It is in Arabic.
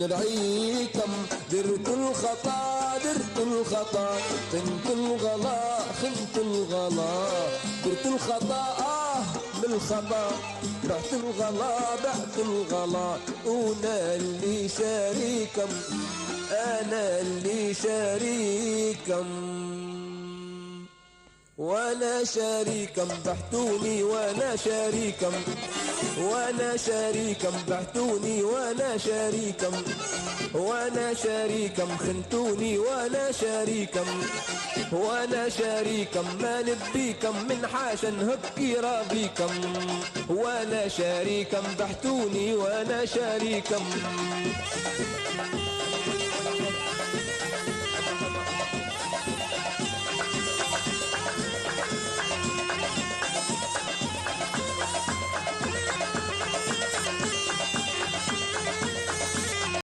نرعيكم درت الخطا درت الخطا خنت الغلا خنت الغلا درت الخطا بالخطا بعت الغلا بعت الغلا وانا اللي شاريكم انا اللي شاريكم وانا شريكم بحتوني وانا شريكم وانا شريكم بحتوني وانا شريكم وانا شريكم خنتوني وانا شريكم وانا شريكم ما نبيكم من حاشا نهبكي راضيكم وانا شريكم بحتوني وانا شريكم